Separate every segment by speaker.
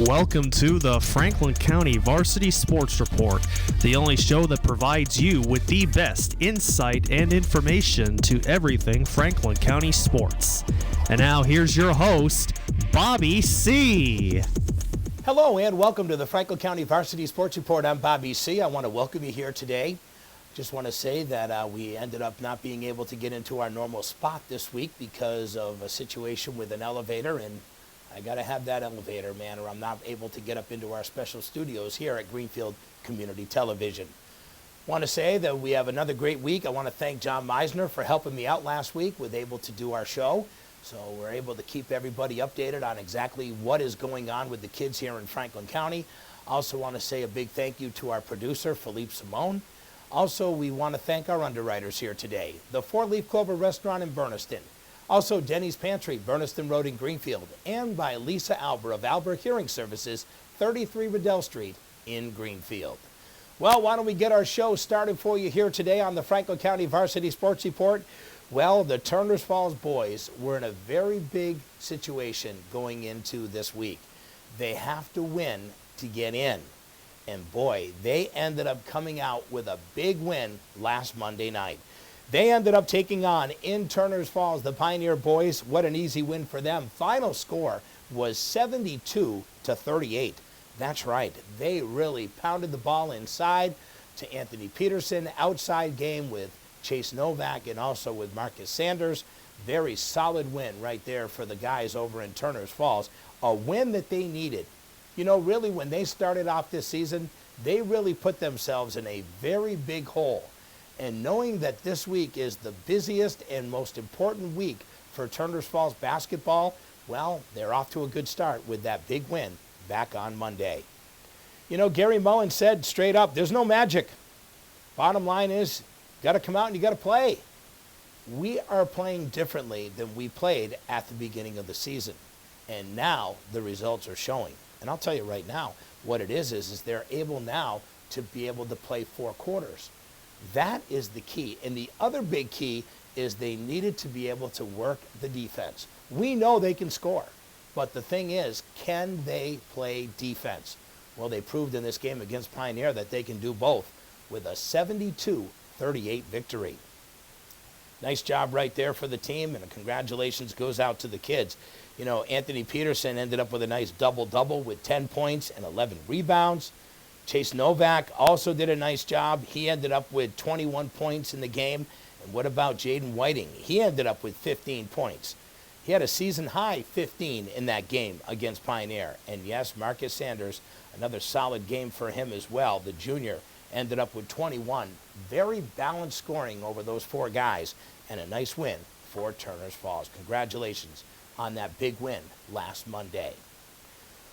Speaker 1: Welcome to the Franklin County Varsity Sports Report, the only show that provides you with the best insight and information to everything Franklin County sports. And now here's your host, Bobby C.
Speaker 2: Hello and welcome to the Franklin County Varsity Sports Report. I'm Bobby C. I want to welcome you here today. Just want to say that we ended up not being able to get into our normal spot this week because of a situation with an elevator, and I got to have that elevator, man, or I'm not able to get up into our special studios here at Greenfield Community Television. Want to say that we have another great week. I want to thank John Meisner for helping me out last week with able to do our show. So we're able to keep everybody updated on exactly what is going on with the kids here in Franklin County. Also want to say a big thank you to our producer, Philippe Simone. Also, we want to thank our underwriters here today, the Four Leaf Clover Restaurant in Berniston. Also, Denny's Pantry, Berniston Road in Greenfield, and by Lisa Albert of Albert Hearing Services, 33 Riddell Street in Greenfield. Well, why don't we get our show started for you here today on the Franklin County Varsity Sports Report. Well, the Turners Falls boys were in a very big situation going into this week. They have to win to get in. And boy, they ended up coming out with a big win last Monday night. They ended up taking on, in Turners Falls, the Pioneer boys. What an easy win for them. Final score was 72-38. That's right. They really pounded the ball inside to Anthony Peterson. Outside game with Chase Novak and also with Marcus Sanders. Very solid win right there for the guys over in Turners Falls. A win that they needed. You know, really, when they started off this season, they really put themselves in a very big hole. And knowing that this week is the busiest and most important week for Turners Falls basketball, well, they're off to a good start with that big win back on Monday. You know, Gary Mullen said straight up, there's no magic. Bottom line is, you got to come out and you got to play. We are playing differently than we played at the beginning of the season. And now the results are showing. And I'll tell you right now, what it is they're able now to be able to play 4 quarters. That is the key. And the other big key is they needed to be able to work the defense. We know they can score, but the thing is, can they play defense? Well, they proved in this game against Pioneer that they can do both with a 72-38 victory. Nice job right there for the team, and congratulations goes out to the kids. You know, Anthony Peterson ended up with a nice double-double with 10 points and 11 rebounds. Chase Novak also did a nice job. He ended up with 21 points in the game. And what about Jaden Whiting? He ended up with 15 points. He had a season-high 15 in that game against Pioneer. And yes, Marcus Sanders, another solid game for him as well. The junior ended up with 21. Very balanced scoring over those 4 guys. And a nice win for Turners Falls. Congratulations on that big win last Monday.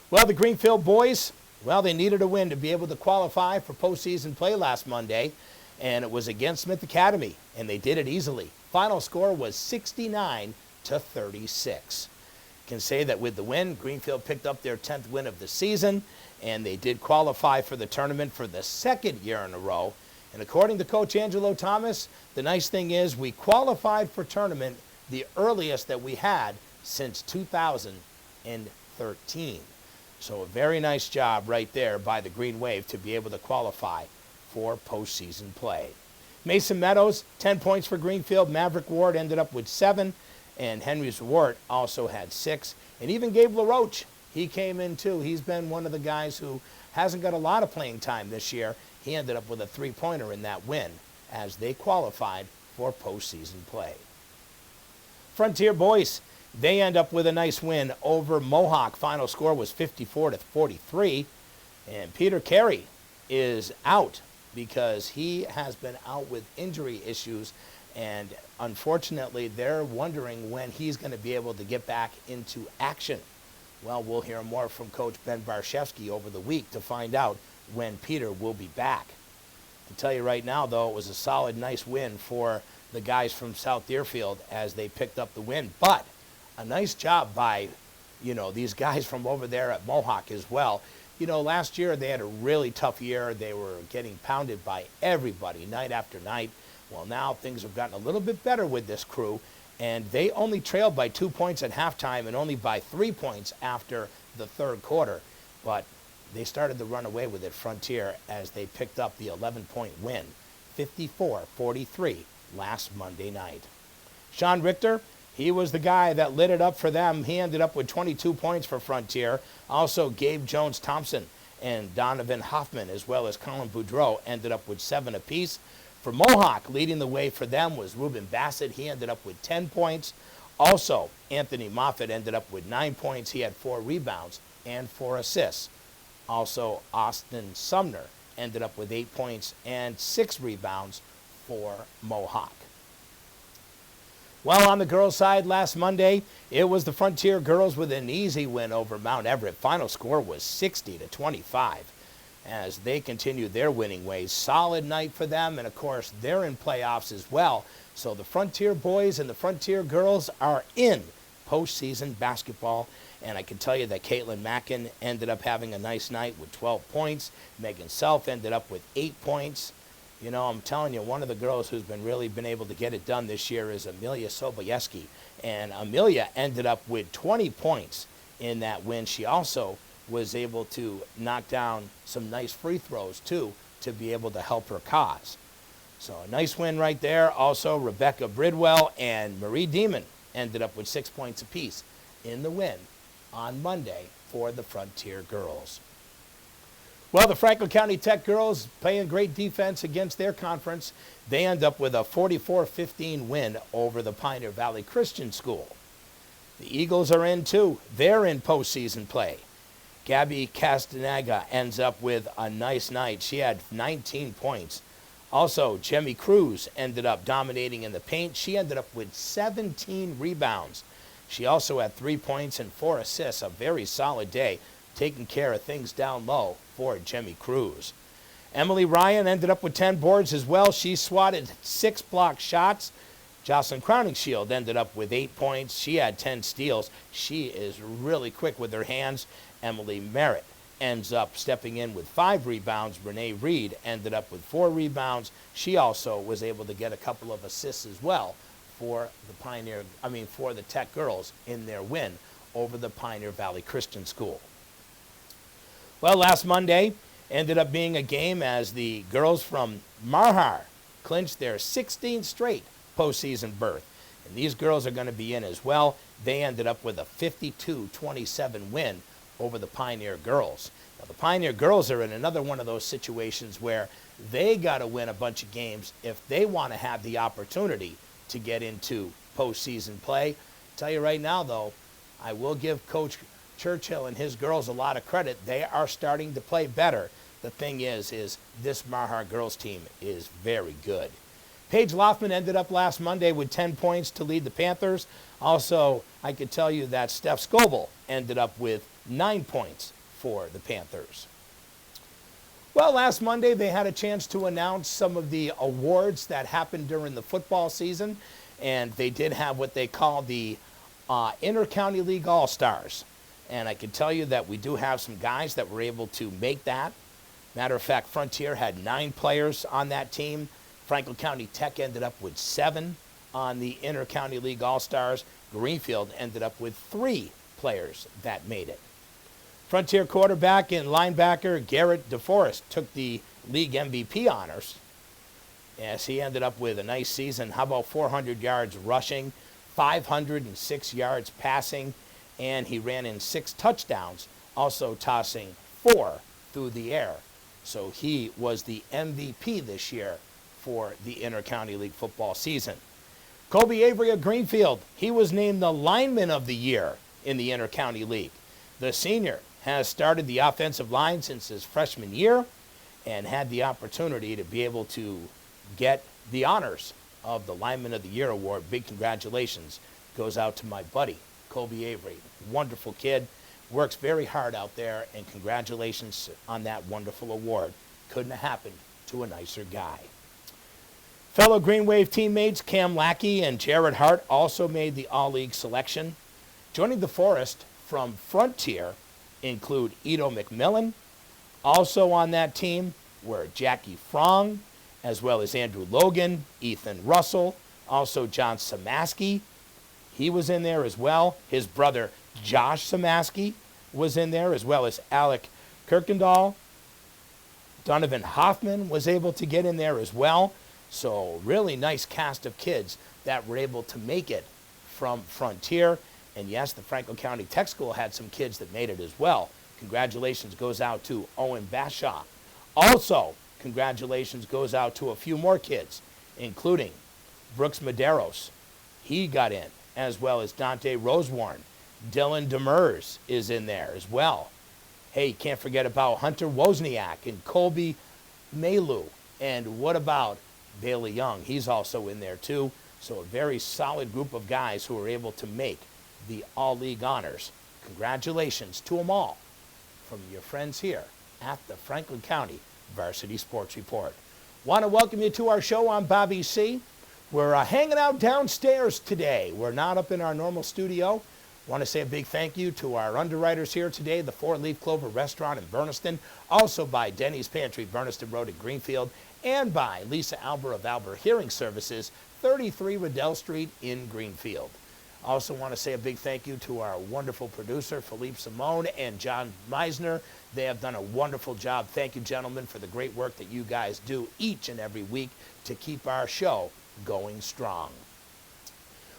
Speaker 2: Well, the Greenfield boys, well, they needed a win to be able to qualify for postseason play last Monday, and it was against Smith Academy, and they did it easily. Final score was 69-36. Can say that with the win, Greenfield picked up their 10th win of the season, and they did qualify for the tournament for the 2nd year in a row. And according to Coach Angelo Thomas, the nice thing is we qualified for tournament the earliest that we had since 2013. So a very nice job right there by the Green Wave to be able to qualify for postseason play. Mason Meadows, 10 points for Greenfield. Maverick Ward ended up with 7, and Henry Zwart also had 6. And even Gabe LaRoche, he came in too. He's been one of the guys who hasn't got a lot of playing time this year. He ended up with a 3-pointer in that win as they qualified for postseason play. Frontier boys, they end up with a nice win over Mohawk. Final score was 54-43. And Peter Carey is out because he has been out with injury issues. And unfortunately, they're wondering when he's going to be able to get back into action. Well, we'll hear more from Coach Ben Barshevsky over the week to find out when Peter will be back. To tell you right now, though, it was a solid, nice win for the guys from South Deerfield as they picked up the win. But a nice job by, these guys from over there at Mohawk as well. Last year they had a really tough year. They were getting pounded by everybody night after night. Well, now things have gotten a little bit better with this crew, and they only trailed by 2 points at halftime and only by 3 points after the third quarter. but they started to run away with it, Frontier, as they picked up the 11-point win, 54-43, last Monday night. Sean Richter, he was the guy that lit it up for them. He ended up with 22 points for Frontier. Also, Gabe Jones-Thompson and Donovan Hoffman, as well as Colin Boudreau, ended up with 7 apiece. For Mohawk, leading the way for them was Ruben Bassett. He ended up with 10 points. Also, Anthony Moffitt ended up with 9 points. He had 4 rebounds and 4 assists. Also, Austin Sumner ended up with 8 points and 6 rebounds for Mohawk. Well, on the girls' side last Monday, it was the Frontier girls with an easy win over Mount Everett. Final score was 60-25 as they continue their winning ways. Solid night for them, and of course, they're in playoffs as well. So the Frontier boys and the Frontier girls are in postseason basketball. And I can tell you that Caitlin Mackin ended up having a nice night with 12 points. Megan Self ended up with 8 points. You know, I'm telling you, one of the girls who's really been able to get it done this year is Amelia Sobieski. And Amelia ended up with 20 points in that win. She also was able to knock down some nice free throws, too, to be able to help her cause. So a nice win right there. Also, Rebecca Bridwell and Marie Demon ended up with 6 points apiece in the win on Monday for the Frontier girls. Well, the Franklin County Tech girls playing great defense against their conference. They end up with a 44-15 win over the Pioneer Valley Christian School. The Eagles are in too. They're in postseason play. Gabby Castaneda ends up with a nice night. She had 19 points. Also, Jemmy Cruz ended up dominating in the paint. She ended up with 17 rebounds. She also had 3 points and 4 assists. A very solid day, taking care of things down low for Jemmy Cruz. Emily Ryan ended up with 10 boards as well. She swatted 6 block shots. Jocelyn Crowningshield ended up with 8 points. She had 10 steals. She is really quick with her hands. Emily Merritt ends up stepping in with 5 rebounds. Renee Reed ended up with 4 rebounds. She also was able to get a couple of assists as well for the Tech girls in their win over the Pioneer Valley Christian School. Well, last Monday ended up being a game as the girls from Marhar clinched their 16th straight postseason berth. And these girls are going to be in as well. They ended up with a 52-27 win over the Pioneer girls. Now, the Pioneer girls are in another one of those situations where they got to win a bunch of games if they want to have the opportunity to get into postseason play. I'll tell you right now, though, I will give Coach Churchill and his girls a lot of credit. They are starting to play better. The thing is this Marhar girls team is very good. Paige Loftman ended up last Monday with 10 points to lead the Panthers. Also, I could tell you that Steph Scoble ended up with 9 points for the Panthers. Well, last Monday they had a chance to announce some of the awards that happened during the football season, and they did have what they call the Intercounty League All-Stars. And I can tell you that we do have some guys that were able to make that. Matter of fact, Frontier had 9 players on that team. Franklin County Tech ended up with 7 on the Intercounty League All-Stars. Greenfield ended up with 3 players that made it. Frontier quarterback and linebacker Garrett DeForest took the league MVP honors as he ended up with a nice season. How about 400 yards rushing, 506 yards passing, and he ran in 6 touchdowns, also tossing 4 through the air. So he was the MVP this year for the Intercounty League football season. Kobe Avery of Greenfield, he was named the Lineman of the Year in the Intercounty League. The senior has started the offensive line since his freshman year and had the opportunity to be able to get the honors of the Lineman of the Year award. Big congratulations goes out to my buddy, Kobe Avery. Wonderful kid, works very hard out there, and congratulations on that wonderful award. Couldn't have happened to a nicer guy. Fellow Green Wave teammates Cam Lackey and Jared Hart also made the All-League selection. Joining the Forest from Frontier include Ito McMillan. Also on that team were Jackie Frong, as well as Andrew Logan, Ethan Russell, also John Samaski. He was in there as well. His brother Josh Samaski, was in there, as well as Alec Kirkendall. Donovan Hoffman was able to get in there as well. So really nice cast of kids that were able to make it from Frontier. And yes, the Franklin County Tech School had some kids that made it as well. Congratulations goes out to Owen Bashaw. Also, congratulations goes out to a few more kids, including Brooks Medeiros. He got in, as well as Dante Rosewarn. Dylan Demers is in there as well. Hey, can't forget about Hunter Wozniak and Colby Malu. And what about Bailey Young? He's also in there too. So a very solid group of guys who were able to make the All-League honors. Congratulations to them all from your friends here at the Franklin County Varsity Sports Report. Want to welcome you to our show on Bobby C. We're hanging out downstairs today. We're not up in our normal studio. Want to say a big thank you to our underwriters here today, the Four Leaf Clover Restaurant in Berniston, also by Denny's Pantry, Berniston Road in Greenfield, and by Lisa Albert of Albert Hearing Services, 33 Riddell Street in Greenfield. Also want to say a big thank you to our wonderful producer, Philippe Simone and John Meisner. They have done a wonderful job. Thank you, gentlemen, for the great work that you guys do each and every week to keep our show going strong.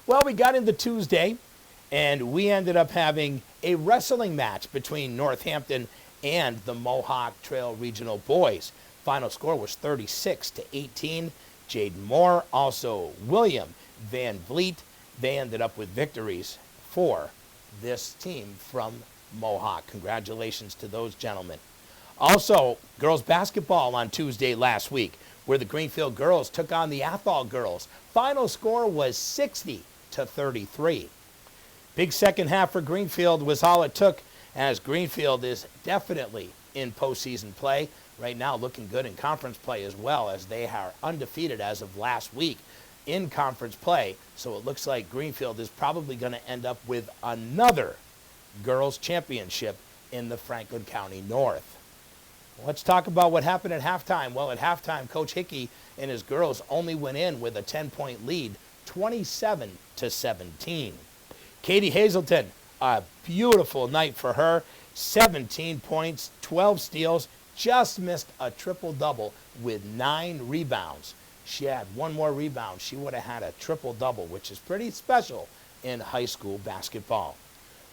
Speaker 2: Well, we got into Tuesday, and we ended up having a wrestling match between Northampton and the Mohawk Trail Regional boys. Final score was 36-18. Jaden Moore, also William Van Vliet, they ended up with victories for this team from Mohawk. Congratulations to those gentlemen. Also, girls basketball on Tuesday last week, where the Greenfield girls took on the Athol girls. Final score was 60-33. Big second half for Greenfield was all it took, as Greenfield is definitely in postseason play. Right now looking good in conference play as well, as they are undefeated as of last week in conference play. So it looks like Greenfield is probably going to end up with another girls championship in the Franklin County North. Let's talk about what happened at halftime. Well, at halftime, Coach Hickey and his girls only went in with a 10-point lead, 27-17. Katie Hazelton, a beautiful night for her. 17 points, 12 steals, just missed a triple-double with 9 rebounds. She had one more rebound. She would have had a triple-double, which is pretty special in high school basketball.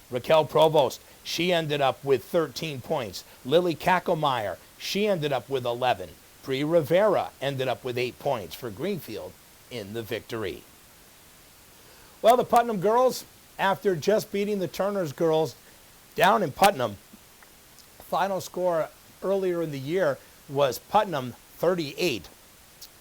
Speaker 2: Raquel Provost, she ended up with 13 points. Lily Kackelmeyer, she ended up with 11. Bree Rivera ended up with 8 points for Greenfield in the victory. Well, the Putnam girls, after just beating the Turner's girls down in Putnam, final score earlier in the year was Putnam 38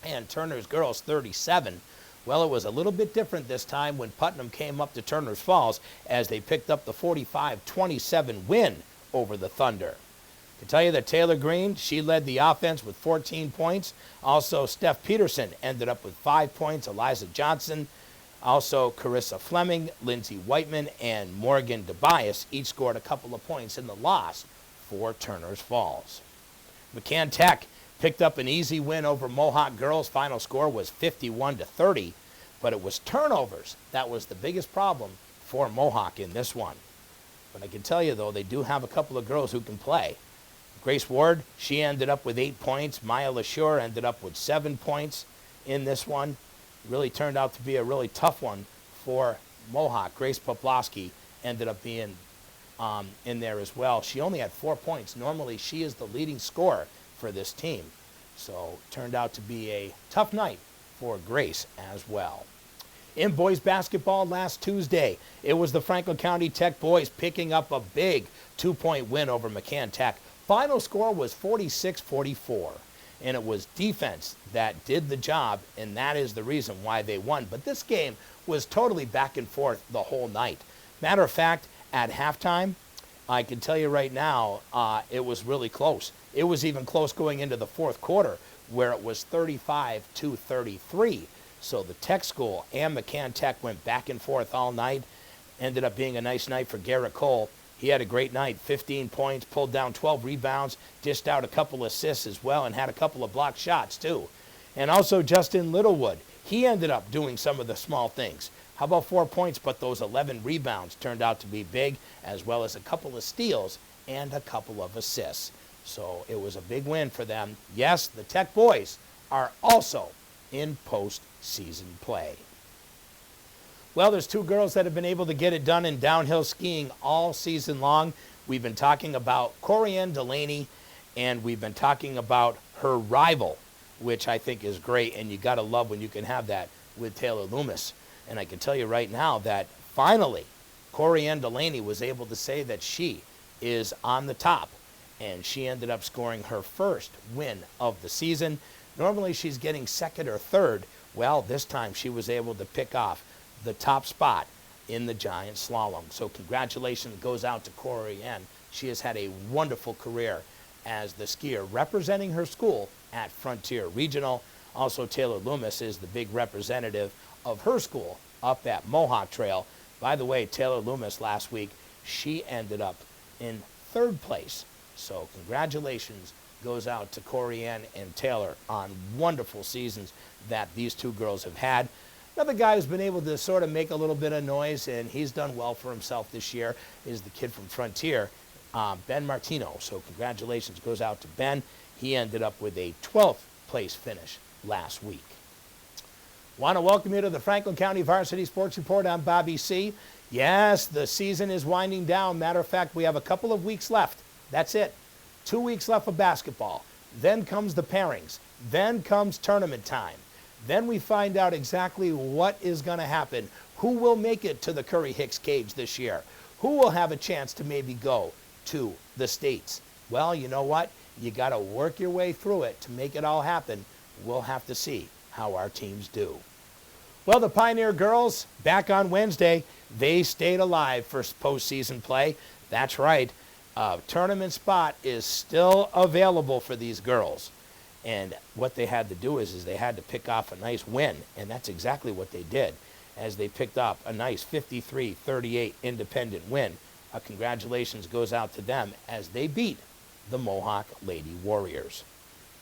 Speaker 2: and Turner's girls 37. Well, it was a little bit different this time when Putnam came up to Turner's Falls, as they picked up the 45-27 win over the Thunder. I can tell you that Taylor Green, she led the offense with 14 points. Also, Steph Peterson ended up with 5 points. Eliza Johnson, also Carissa Fleming, Lindsay Whiteman, and Morgan DeBias each scored a couple of points in the loss for Turner's Falls. McCann Tech picked up an easy win over Mohawk girls. Final score was 51-30, but it was turnovers that was the biggest problem for Mohawk in this one. But I can tell you, though, they do have a couple of girls who can play. Grace Ward, she ended up with 8 points. Maya LaSure ended up with 7 points in this one. Really turned out to be a really tough one for Mohawk. Grace Poplowski ended up being in there as well. She only had 4 points. Normally, she is the leading scorer for this team. So turned out to be a tough night for Grace as well. In boys basketball last Tuesday, it was the Franklin County Tech boys picking up a big 2-point win over McCann Tech. Final score was 46-44. And it was defense that did the job, and that is the reason why they won. But this game was totally back and forth the whole night. Matter of fact, at halftime, I can tell you right now, it was really close. It was even close going into the fourth quarter, where it was 35-33. So the Tech School and McCann Tech went back and forth all night. Ended up being a nice night for Garrett Cole. He had a great night, 15 points, pulled down 12 rebounds, dished out a couple assists as well, and had a couple of blocked shots too. And also Justin Littlewood, he ended up doing some of the small things. How about 4 points? But those 11 rebounds turned out to be big, as well as a couple of steals and a couple of assists. So it was a big win for them. Yes, the Tech boys are also in postseason play. Well, there's 2 girls that have been able to get it done in downhill skiing all season long. We've been talking about Corianne Delaney, and we've been talking about her rival, which I think is great, and you got to love when you can have that with Taylor Loomis. And I can tell you right now that finally Corianne Delaney was able to say that she is on the top, and she ended up scoring her first win of the season. Normally she's getting second or third. Well, this time she was able to pick off the top spot in the giant slalom. So congratulations goes out to Corianne. She has had a wonderful career as the skier representing her school at Frontier Regional. Also, Taylor Loomis is the big representative of her school up at Mohawk Trail. By the way, Taylor Loomis last week, she ended up in 3rd place. So congratulations goes out to Corianne and Taylor on wonderful seasons that these 2 girls have had. Another guy who's been able to sort of make a little bit of noise, and he's done well for himself this year, is the kid from Frontier, Ben Martino. So congratulations goes out to Ben. He ended up with a 12th place finish last week. Want to welcome you to the Franklin County Varsity Sports Report. I'm Bobby C. Yes, the season is winding down. Matter of fact, we have a couple of weeks left. That's it. 2 weeks left of basketball. Then comes the pairings. Then comes tournament time. Then we find out exactly what is going to happen. Who will make it to the Curry-Hicks cage this year? Who will have a chance to maybe go to the States? Well, you know what? You got to work your way through it to make it all happen. We'll have to see how our teams do. Well, the Pioneer girls, back on Wednesday, they stayed alive for postseason play. That's right. A tournament spot is still available for these girls. And what they had to do is they had to pick off a nice win, and that's exactly what they did, as they picked up a nice 53-38 independent win. Congratulations goes out to them as they beat the Mohawk Lady Warriors.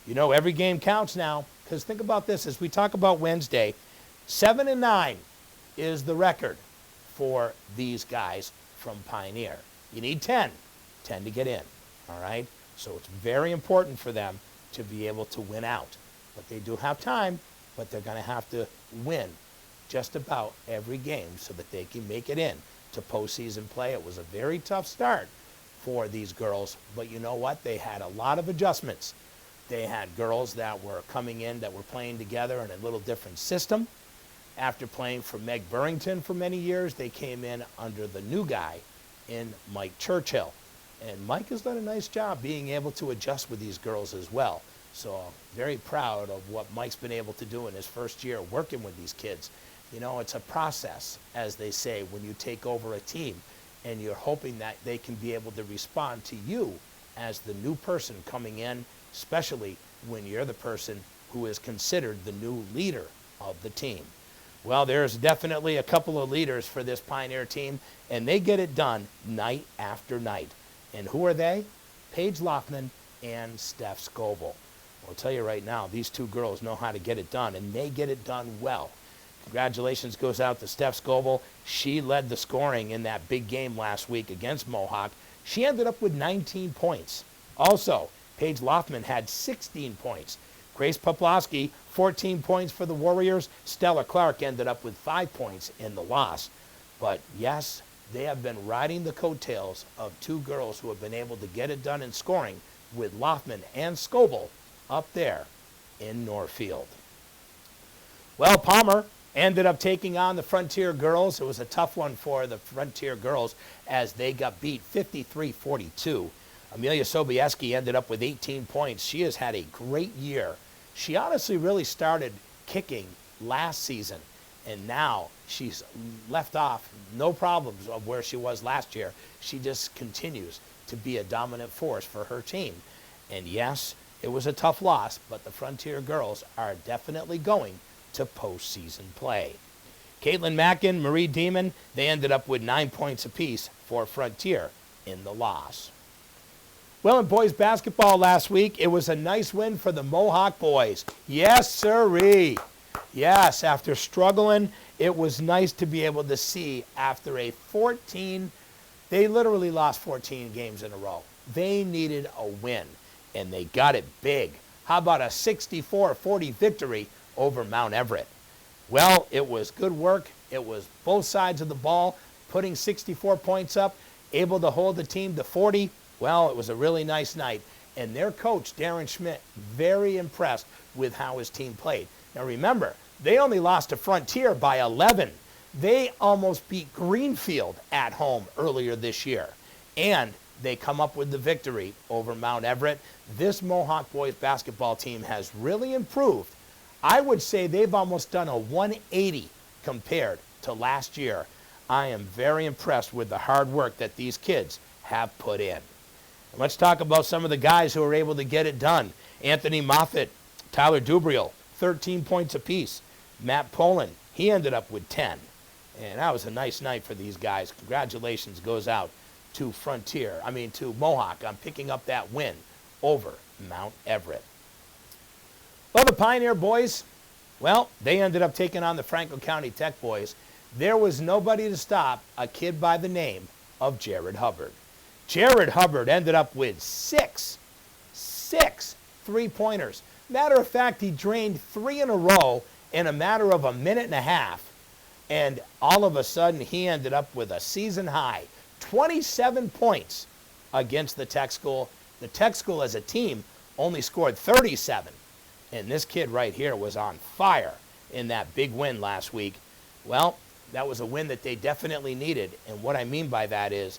Speaker 2: You know, every game counts now, because think about this. As we talk about Wednesday, 7-9 is the record for these guys from Pioneer. You need 10 to get in, all right? So it's very important for them to be able to win out. But they do have time, but they're going to have to win just about every game so that they can make it in to postseason play. It was a very tough start for these girls, but you know what? They had a lot of adjustments. They had girls that were coming in that were playing together in a little different system. After playing for Meg Burrington for many years, they came in under the new guy in Mike Churchill. And Mike has done a nice job being able to adjust with these girls as well. So I'm very proud of what Mike's been able to do in his first year working with these kids. You know, it's a process, as they say, when you take over a team, and you're hoping that they can be able to respond to you as the new person coming in, especially when you're the person who is considered the new leader of the team. Well, there's definitely a couple of leaders for this Pioneer team, and they get it done night after night. And who are they? Paige Loffman and Steph Scoville. I'll tell you right now, these 2 girls know how to get it done, and they get it done well. Congratulations goes out to Steph Scoville. She led the scoring in that big game last week against Mohawk. She ended up with 19 points. Also, Paige Loffman had 16 points. Grace Poplowski, 14 points for the Warriors. Stella Clark ended up with 5 points in the loss. But yes, they have been riding the coattails of 2 girls who have been able to get it done in scoring with Loffman and Scoville up there in Northfield. Well, Palmer ended up taking on the Frontier girls. It was a tough one for the Frontier girls as they got beat 53-42. Amelia Sobieski ended up with 18 points. She has had a great year. She honestly really started kicking last season, and now she's left off no problems of where she was last year. She just continues to be a dominant force for her team. And yes, it was a tough loss, but the Frontier girls are definitely going to postseason play. Caitlin Mackin, Marie Demon, they ended up with 9 points apiece for Frontier in the loss. Well, in boys basketball last week, it was a nice win for the Mohawk boys. Yes, sirree. Yes, after struggling, it was nice to be able to see after they literally lost 14 games in a row. They needed a win, and they got it big. How about a 64-40 victory over Mount Everett? Well, it was good work. It was both sides of the ball, putting 64 points up, able to hold the team to 40. Well, it was a really nice night. And their coach, Darren Schmidt, very impressed with how his team played. Now remember, they only lost to Frontier by 11. They almost beat Greenfield at home earlier this year. And they come up with the victory over Mount Everett. This Mohawk boys basketball team has really improved. I would say they've almost done a 180 compared to last year. I am very impressed with the hard work that these kids have put in. And let's talk about some of the guys who were able to get it done. Anthony Moffitt, Tyler Dubriel, 13 points apiece. Matt Poland, he ended up with 10. And that was a nice night for these guys. Congratulations goes out to to Mohawk on picking up that win over Mount Everett. Well, the Pioneer boys, well, they ended up taking on the Franklin County Tech boys. There was nobody to stop a kid by the name of Jared Hubbard. Jared Hubbard ended up with six three-pointers. Matter of fact, he drained 3 in a row in a matter of a minute and a half. And all of a sudden, he ended up with a season high, 27 points against the Tech School. The Tech School as a team only scored 37. And this kid right here was on fire in that big win last week. Well, that was a win that they definitely needed. And what I mean by that is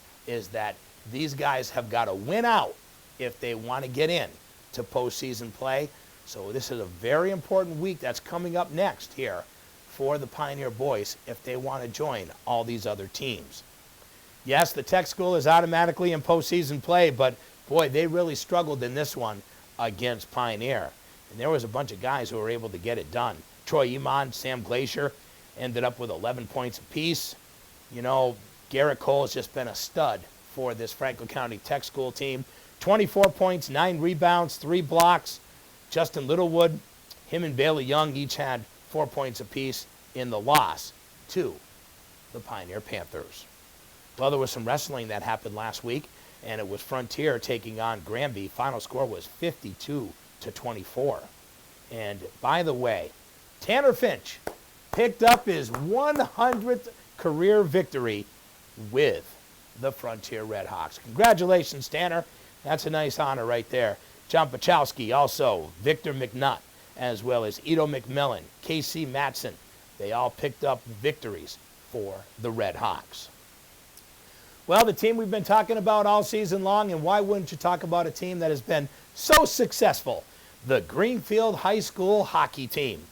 Speaker 2: that these guys have got to win out if they want to get in to postseason play. So this is a very important week that's coming up next here for the Pioneer boys if they want to join all these other teams. Yes, the Tech School is automatically in postseason play, but boy, they really struggled in this one against Pioneer. And there was a bunch of guys who were able to get it done. Troy Iman, Sam Glacier ended up with 11 points apiece. You know, Garrett Cole has just been a stud for this Franklin County Tech School team. 24 points, 9 rebounds, 3 blocks. Justin Littlewood, him and Bailey Young each had 4 points apiece in the loss to the Pioneer Panthers. Well, there was some wrestling that happened last week, and it was Frontier taking on Granby. Final score was 52-24. And by the way, Tanner Finch picked up his 100th career victory with the Frontier Redhawks. Congratulations, Tanner. That's a nice honor right there. John Pachowski, also Victor McNutt, as well as Ito McMillan, K.C. Matson. They all picked up victories for the Redhawks. Well, the team we've been talking about all season long, and why wouldn't you talk about a team that has been so successful? The Greenfield High School hockey team.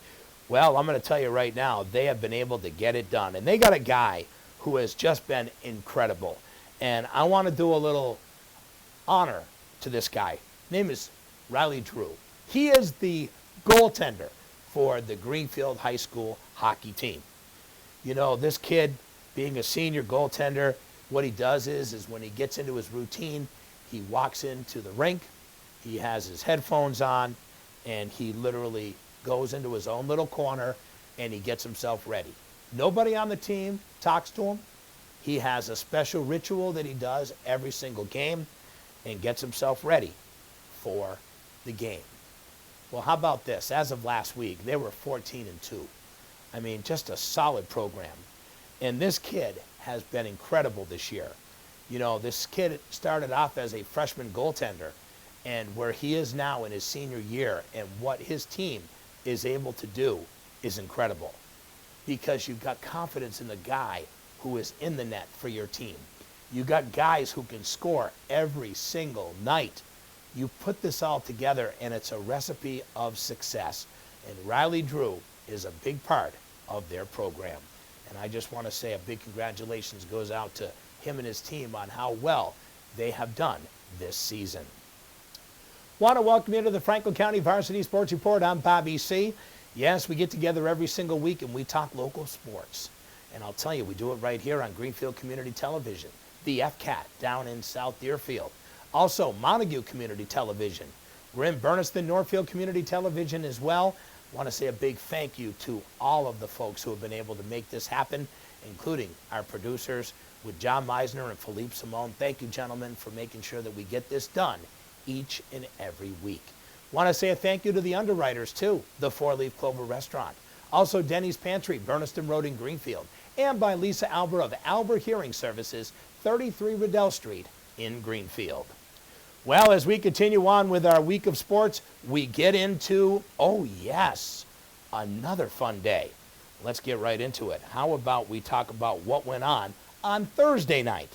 Speaker 2: Well, I'm going to tell you right now, they have been able to get it done. And they got a guy who has just been incredible. And I want to do a little honor to this guy. His name is Riley Drew. He is the goaltender for the Greenfield High School hockey team. You know, this kid, being a senior goaltender, what he does is when he gets into his routine, he walks into the rink, he has his headphones on, and he literally goes into his own little corner and he gets himself ready. Nobody on the team talks to him. He has a special ritual that he does every single game and gets himself ready for the game. Well, how about this? As of last week, they were 14-2. I mean, just a solid program. And this kid has been incredible this year. You know, this kid started off as a freshman goaltender, and where he is now in his senior year and what his team is able to do is incredible, because you've got confidence in the guy who is in the net for your team. You got guys who can score every single night. You put this all together, and it's a recipe of success. And Riley Drew is a big part of their program. And I just want to say a big congratulations goes out to him and his team on how well they have done this season. Want to welcome you to the Franklin County Varsity Sports Report. I'm Bobby C. Yes, we get together every single week and we talk local sports. And I'll tell you, we do it right here on Greenfield Community Television, the FCAT down in South Deerfield. Also, Montague Community Television. We're in Berniston Northfield Community Television as well. I want to say a big thank you to all of the folks who have been able to make this happen, including our producers with John Meisner and Philippe Simone. Thank you, gentlemen, for making sure that we get this done each and every week. Want to say a thank you to the underwriters, too, the Four Leaf Clover Restaurant. Also, Denny's Pantry, Berniston Road in Greenfield. And by Lisa Alber of Alber Hearing Services, 33 Riddell Street in Greenfield. Well, as we continue on with our week of sports, we get into, oh yes, another fun day. Let's get right into it. How about we talk about what went on Thursday night?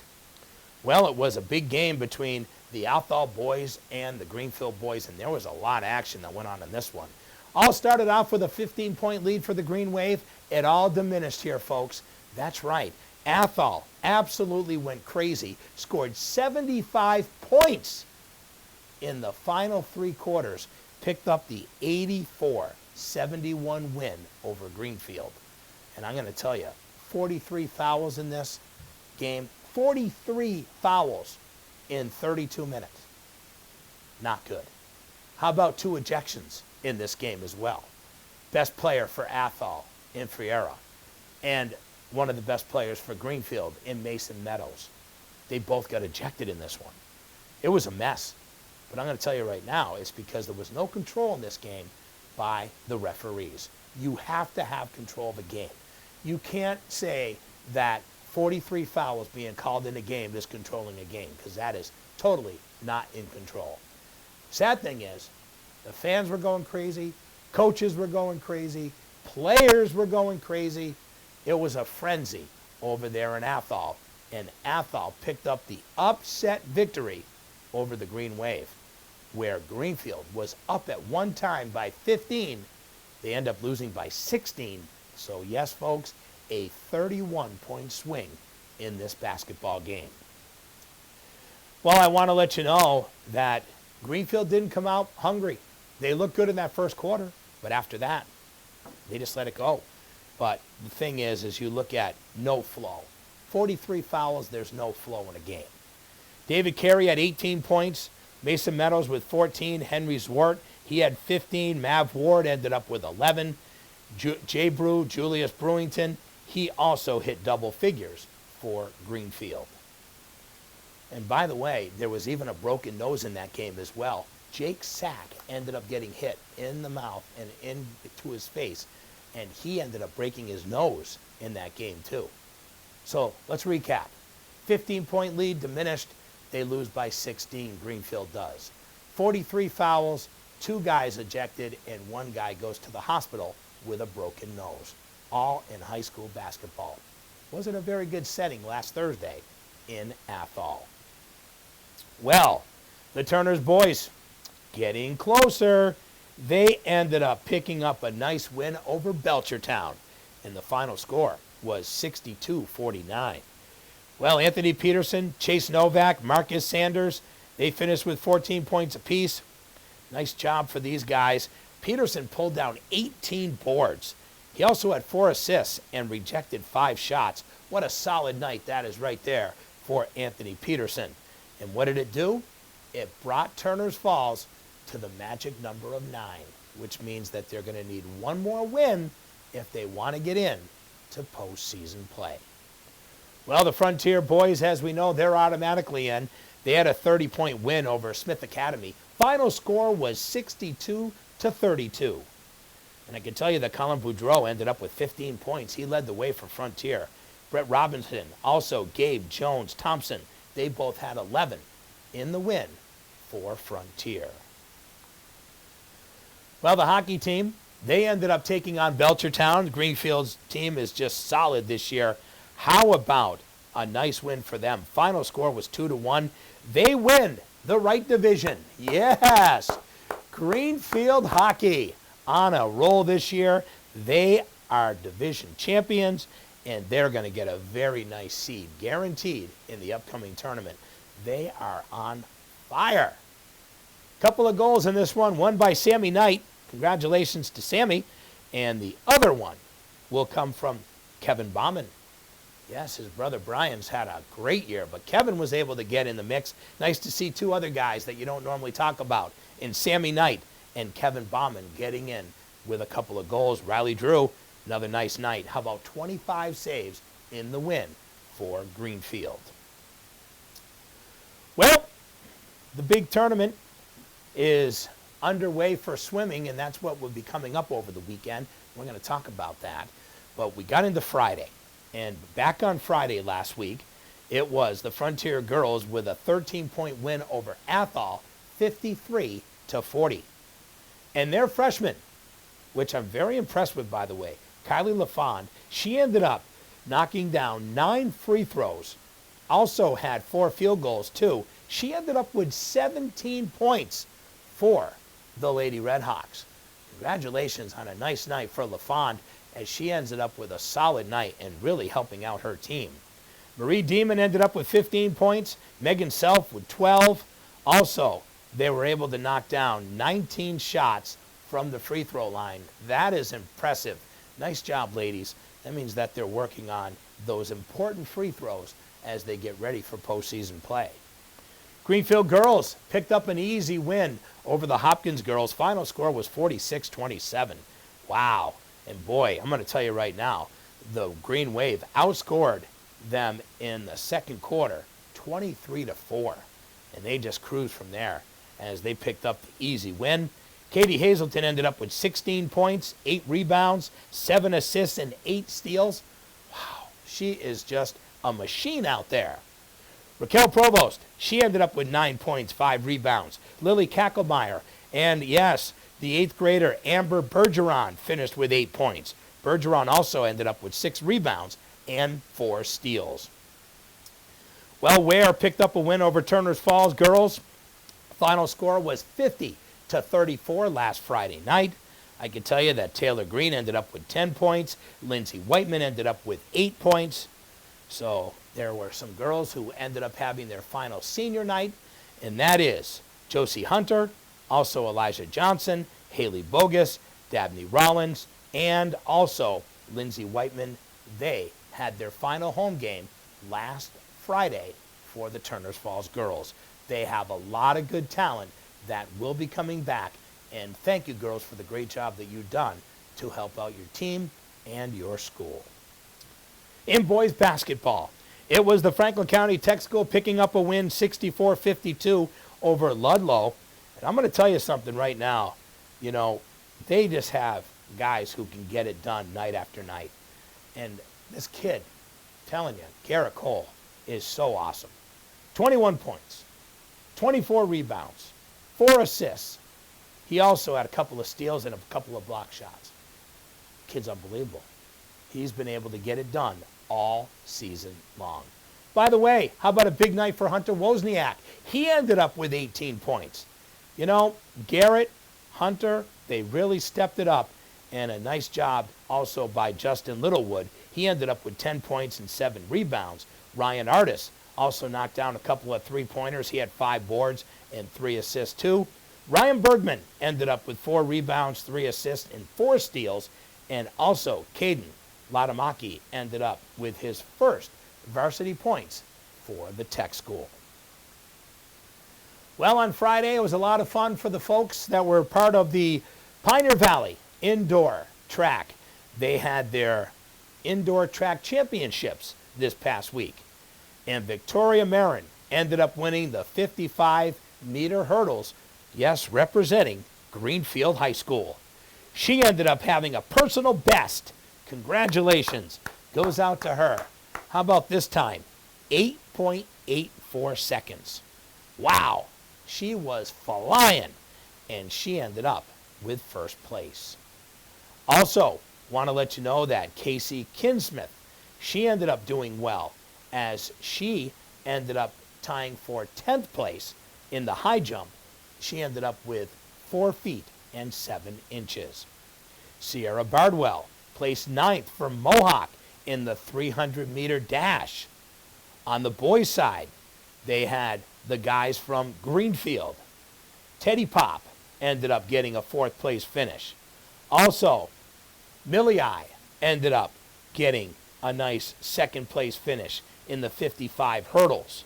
Speaker 2: Well, it was a big game between the Athol boys and the Greenfield boys, and there was a lot of action that went on in this one. All started off with a 15-point lead for the Green Wave. It all diminished here, folks. That's right. Athol absolutely went crazy, scored 75 points in the final three quarters, picked up the 84-71 win over Greenfield. And I'm going to tell you, 43 fouls in this game, 43 fouls in 32 minutes. Not good. How about 2 ejections in this game as well? Best player for Athol in Friera, and one of the best players for Greenfield in Mason Meadows. They both got ejected in this one. It was a mess. But I'm going to tell you right now, it's because there was no control in this game by the referees. You have to have control of a game. You can't say that 43 fouls being called in a game is controlling a game, because that is totally not in control. Sad thing is, the fans were going crazy, coaches were going crazy, players were going crazy. It was a frenzy over there in Athol, and Athol picked up the upset victory over the Green Wave, where Greenfield was up at one time by 15. They end up losing by 16. So yes, folks, a 31-point swing in this basketball game. Well, I want to let you know that Greenfield didn't come out hungry. They looked good in that first quarter, but after that, they just let it go. But the thing is you look at no flow. 43 fouls, there's no flow in a game. David Carey had 18 points. Mason Meadows with 14. Henry Zwart, he had 15. Mav Ward ended up with 11. Jay Brew, Julius Brewington, he also hit double figures for Greenfield. And by the way, there was even a broken nose in that game as well. Jake Sack ended up getting hit in the mouth and into his face, and he ended up breaking his nose in that game too. So let's recap. 15-point lead diminished. They lose by 16, Greenfield does. 43 fouls, 2 guys ejected, and 1 guy goes to the hospital with a broken nose. All in high school basketball. Wasn't a very good setting last Thursday in Athol. Well, the Turner's boys getting closer. They ended up picking up a nice win over Belchertown, and the final score was 62-49. Well, Anthony Peterson, Chase Novak, Marcus Sanders, they finished with 14 points apiece. Nice job for these guys. Peterson pulled down 18 boards. He also had 4 assists and rejected 5 shots. What a solid night that is right there for Anthony Peterson. And what did it do? It brought Turner's Falls to the magic number of 9, which means that they're going to need 1 more win if they want to get in to postseason play. Well, the Frontier boys, as we know, they're automatically in. They had a 30-point win over Smith Academy. Final score was 62-32. And I can tell you that Colin Boudreau ended up with 15 points. He led the way for Frontier. Brett Robinson, also Gabe, Jones, Thompson, they both had 11 in the win for Frontier. Well, the hockey team, they ended up taking on Belchertown. Greenfield's team is just solid this year. How about a nice win for them? Final score was 2-1. They win the right division. Yes! Greenfield hockey on a roll this year. They are division champions, and they're going to get a very nice seed, guaranteed, in the upcoming tournament. They are on fire. Couple of goals in this one by Sammy Knight. Congratulations to Sammy. And the other one will come from Kevin Bauman. Yes, his brother Brian's had a great year, but Kevin was able to get in the mix. Nice to see 2 other guys that you don't normally talk about, in Sammy Knight and Kevin Bauman, getting in with a couple of goals. Riley Drew, another nice night. How about 25 saves in the win for Greenfield? Well, the big tournament is underway for swimming, and that's what will be coming up over the weekend. We're going to talk about that. But we got into Friday, and back on Friday last week, it was the Frontier Girls with a 13-point win over Athol, 53-40. And their freshman, which I'm very impressed with, by the way, Kylie LaFond, she ended up knocking down 9 free throws, also had 4 field goals, too. She ended up with 17 points for the Lady Redhawks. Congratulations on a nice night for LaFond, as she ended up with a solid night and really helping out her team. Marie Demon ended up with 15 points, Megan Self with 12. Also, they were able to knock down 19 shots from the free throw line. That is impressive. Nice job, ladies. That means that they're working on those important free throws as they get ready for postseason play. Greenfield girls picked up an easy win over the Hopkins girls. Final score was 46-27. Wow. And boy, I'm going to tell you right now, the Green Wave outscored them in the second quarter 23-4. And they just cruised from there as they picked up the easy win. Katie Hazelton ended up with 16 points, 8 rebounds, 7 assists, and 8 steals. Wow, she is just a machine out there. Raquel Provost, she ended up with 9 points, 5 rebounds. Lily Kackelmeyer, and yes, the 8th grader Amber Bergeron finished with 8 points. Bergeron also ended up with 6 rebounds and 4 steals. Well, Ware picked up a win over Turner's Falls girls. Final score was 50-34 last Friday night. I can tell you that Taylor Green ended up with 10 points. Lindsay Whiteman ended up with 8 points. So there were some girls who ended up having their final senior night, and that is Josie Hunter, also Elijah Johnson, Haley Bogus, Dabney Rollins, and also Lindsay Whiteman. They had their final home game last Friday for the Turner's Falls girls. They have a lot of good talent that will be coming back, and thank you, girls, for the great job that you've done to help out your team and your school. In boys basketball, it was the Franklin County Tech School picking up a win 64-52 over Ludlow. And I'm going to tell you something right now. You know, they just have guys who can get it done night after night. And this kid, I'm telling you, Garrett Cole, is so awesome. 21 points, 24 rebounds, 4 assists. He also had a couple of steals and a couple of block shots. Kid's unbelievable. He's been able to get it done all season long. By the way, how about a big night for Hunter Wozniak? He ended up with 18 points. You know, Garrett, Hunter, they really stepped it up, and a nice job also by Justin Littlewood. He ended up with 10 points and 7 rebounds. Ryan Artis also knocked down a couple of three-pointers. He had 5 boards and 3 assists too. Ryan Bergman ended up with 4 rebounds, 3 assists, and 4 steals. And also, Caden Latamaki ended up with his first varsity points for the Tech School. Well, on Friday, it was a lot of fun for the folks that were part of the Pioneer Valley Indoor Track. They had their Indoor Track Championships this past week. And Victoria Marin ended up winning the 55-meter hurdles, yes, representing Greenfield High School. She ended up having a personal best. Congratulations. Goes out to her. How about this time? 8.84 seconds. Wow. She was flying, and she ended up with first place. Also, want to let you know that Casey Kinsmith, she ended up doing well, as she ended up tying for 10th place in the high jump. She ended up with 4 feet and 7 inches. Sierra Bardwell placed 9th for Mohawk in the 300-meter dash. On the boys' side, they had the guys from Greenfield. Teddy Pop ended up getting a 4th place finish. Also, Millii ended up getting a nice 2nd place finish in the 55 hurdles.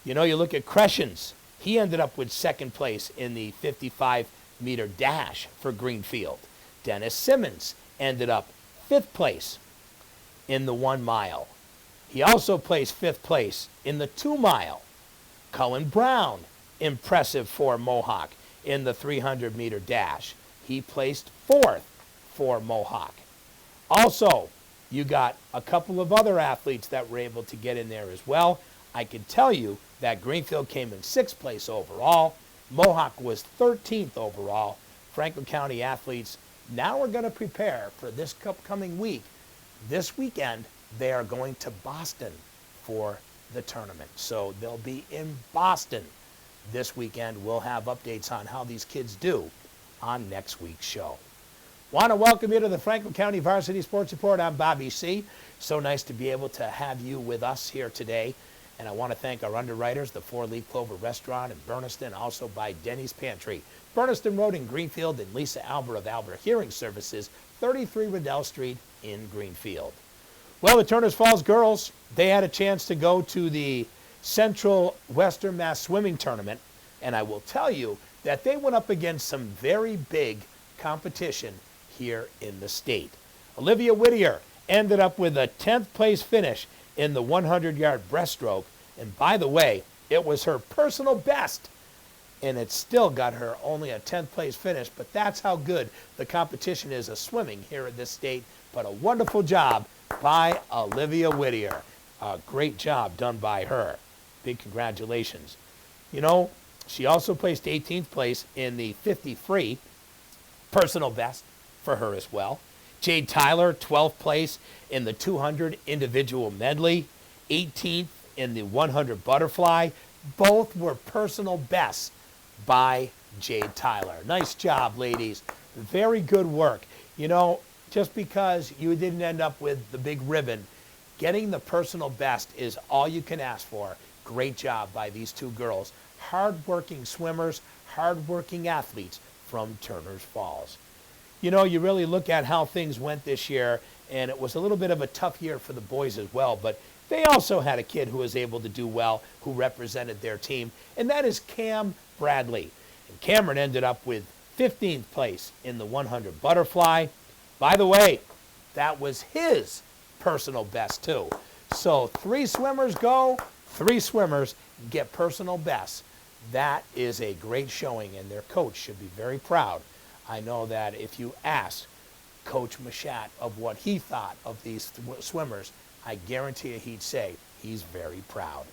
Speaker 2: You know, you look at Crescens. He ended up with 2nd place in the 55-meter dash for Greenfield. Dennis Simmons ended up 5th place in the 1 mile. He also placed 5th place in the 2 mile. Cullen Brown, impressive for Mohawk in the 300-meter dash. He placed 4th for Mohawk. Also, you got a couple of other athletes that were able to get in there as well. I can tell you that Greenfield came in 6th place overall. Mohawk was 13th overall. Franklin County athletes now are going to prepare for this upcoming week. This weekend, they are going to Boston for the tournament. So they'll be in Boston this weekend. We'll have updates on how these kids do on next week's show. Want to welcome you to the Franklin County Varsity Sports Report. I'm Bobby C. So nice to be able to have you with us here today. And I want to thank our underwriters, the 4-Leaf Clover Restaurant in Berniston, also by Denny's Pantry, Berniston Road in Greenfield, and Lisa Albert of Albert Hearing Services, 33 Riddell Street in Greenfield. Well, the Turners Falls girls, they had a chance to go to the Central Western Mass Swimming Tournament, and I will tell you that they went up against some very big competition here in the state. Olivia Whittier ended up with a 10th place finish in the 100-yard breaststroke, and by the way, it was her personal best, and it still got her only a 10th place finish, but that's how good the competition is of swimming here in this state. But a wonderful job by Olivia Whittier. A great job done by her. Big congratulations. You know, she also placed 18th place in the 50 free, personal best for her as well. Jade Tyler, 12th place in the 200 individual medley, 18th in the 100 butterfly. Both were personal bests by Jade Tyler. Nice job, ladies. Very good work. You know, just because you didn't end up with the big ribbon, getting the personal best is all you can ask for. Great job by these two girls. Hard-working swimmers, hard-working athletes from Turners Falls. You know, you really look at how things went this year, and it was a little bit of a tough year for the boys as well, but they also had a kid who was able to do well, who represented their team, and that is Cam Bradley. And Cameron ended up with 15th place in the 100 butterfly. By the way, that was his personal best too. So 3 swimmers go, 3 swimmers get personal bests. That is a great showing, and their coach should be very proud. I know that if you ask Coach Machat of what he thought of these swimmers, I guarantee you he'd say he's very proud.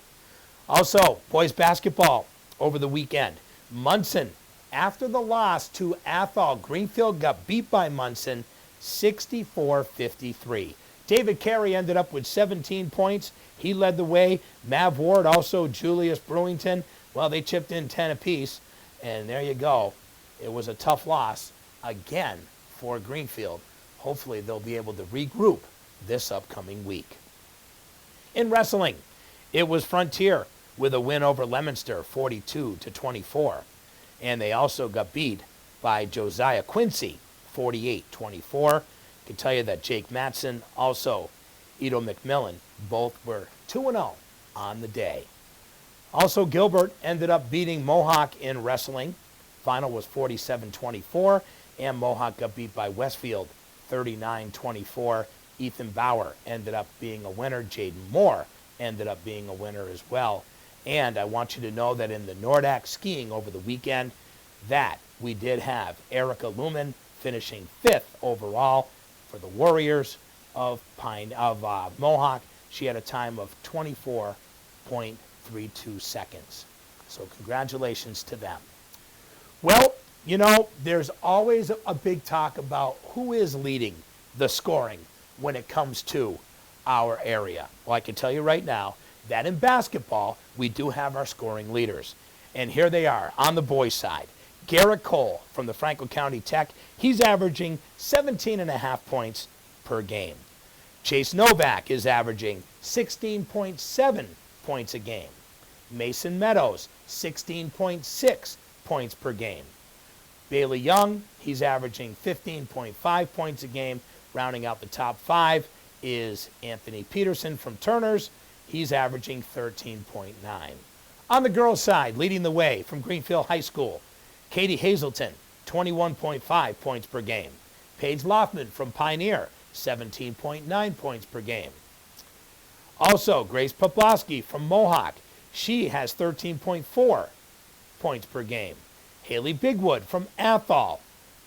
Speaker 2: Also, boys basketball over the weekend. Munson, after the loss to Athol, Greenfield got beat by Munson 64-53. David Carey ended up with 17 points. He led the way. Mav Ward, also Julius Brewington, well, they chipped in 10 apiece. And there you go. It was a tough loss again for Greenfield. Hopefully they'll be able to regroup this upcoming week. In wrestling, it was Frontier with a win over Leominster, 42-24. And they also got beat by Josiah Quincy, 48-24. I can tell you that Jake Matson, also Edo McMillan, both were 2-0 on the day. Also, Gilbert ended up beating Mohawk in wrestling. Final was 47-24, and Mohawk got beat by Westfield 39-24. Ethan Bauer ended up being a winner. Jaden Moore ended up being a winner as well. And I want you to know that in the Nordac skiing over the weekend, that we did have Erica Lumen finishing 5th overall for the Warriors of Mohawk. She had a time of 24.32 seconds. So congratulations to them. Well, you know, there's always a big talk about who is leading the scoring when it comes to our area. Well, I can tell you right now that in basketball, we do have our scoring leaders. And here they are on the boys' side. Garrett Cole from the Franklin County Tech, he's averaging 17.5 points per game. Chase Novak is averaging 16.7 points a game. Mason Meadows, 16.6 points per game. Bailey Young, he's averaging 15.5 points a game. Rounding out the top 5 is Anthony Peterson from Turners. He's averaging 13.9. On the girls' side, leading the way from Greenfield High School, Katie Hazelton, 21.5 points per game. Paige Loftman from Pioneer, 17.9 points per game. Also, Grace Poplowski from Mohawk. She has 13.4 points per game. Haley Bigwood from Athol,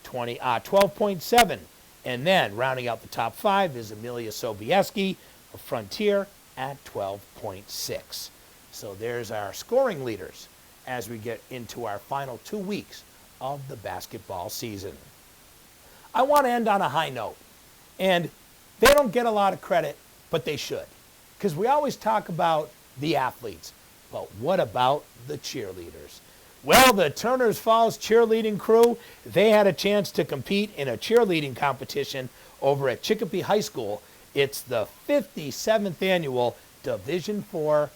Speaker 2: 12.7. And then rounding out the top 5 is Amelia Sobieski of Frontier at 12.6. So there's our scoring leaders as we get into our final 2 weeks of the basketball season. I want to end on a high note. And they don't get a lot of credit, but they should. Because we always talk about the athletes. But what about the cheerleaders? Well, the Turners Falls cheerleading crew, they had a chance to compete in a cheerleading competition over at Chicopee High School. It's the 57th annual Division IV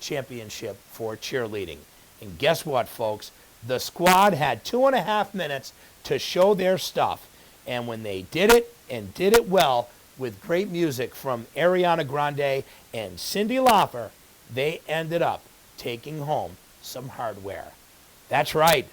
Speaker 2: championship for cheerleading. And guess what, folks? The squad had 2.5 minutes to show their stuff. And when they did it, and did it well, with great music from Ariana Grande and Cyndi Lauper, they ended up taking home some hardware. That's right.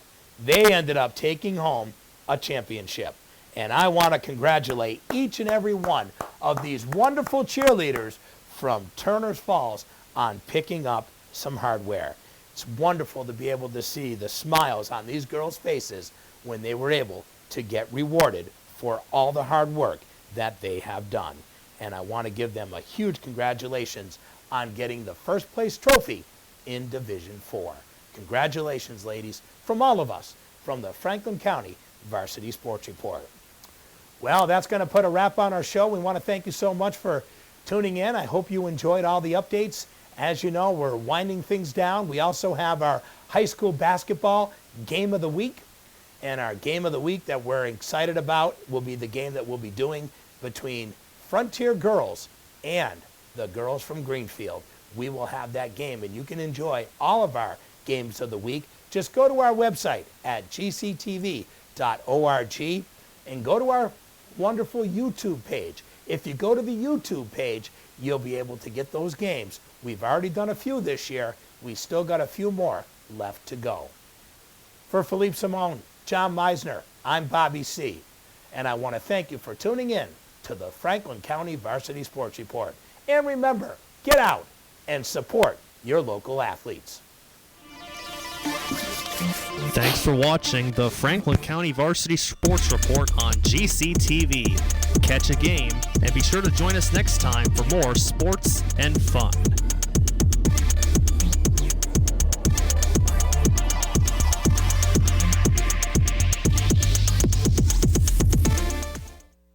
Speaker 2: They ended up taking home a championship. And I want to congratulate each and every one of these wonderful cheerleaders from Turners Falls on picking up some hardware. It's wonderful to be able to see the smiles on these girls' faces when they were able to get rewarded for all the hard work that they have done. And I want to give them a huge congratulations on getting the first place trophy in Division IV. Congratulations, ladies, from all of us, from the Franklin County Varsity Sports Report. Well, that's going to put a wrap on our show. We want to thank you so much for tuning in. I hope you enjoyed all the updates. As you know, we're winding things down. We also have our high school basketball game of the week. And our game of the week that we're excited about will be the game that we'll be doing between Frontier Girls and the girls from Greenfield. We will have that game, and you can enjoy all of our games of the week. Just go to our website at gctv.org and go to our wonderful YouTube page. If you go to the YouTube page, you'll be able to get those games. We've already done a few this year. We still got a few more left to go. For Philippe Simone, John Meisner, I'm Bobby C. And I want to thank you for tuning in to the Franklin County Varsity Sports Report. And remember, get out and support your local athletes.
Speaker 1: Thanks for watching the Franklin County Varsity Sports Report on GCTV. Catch a game and be sure to join us next time for more sports and fun.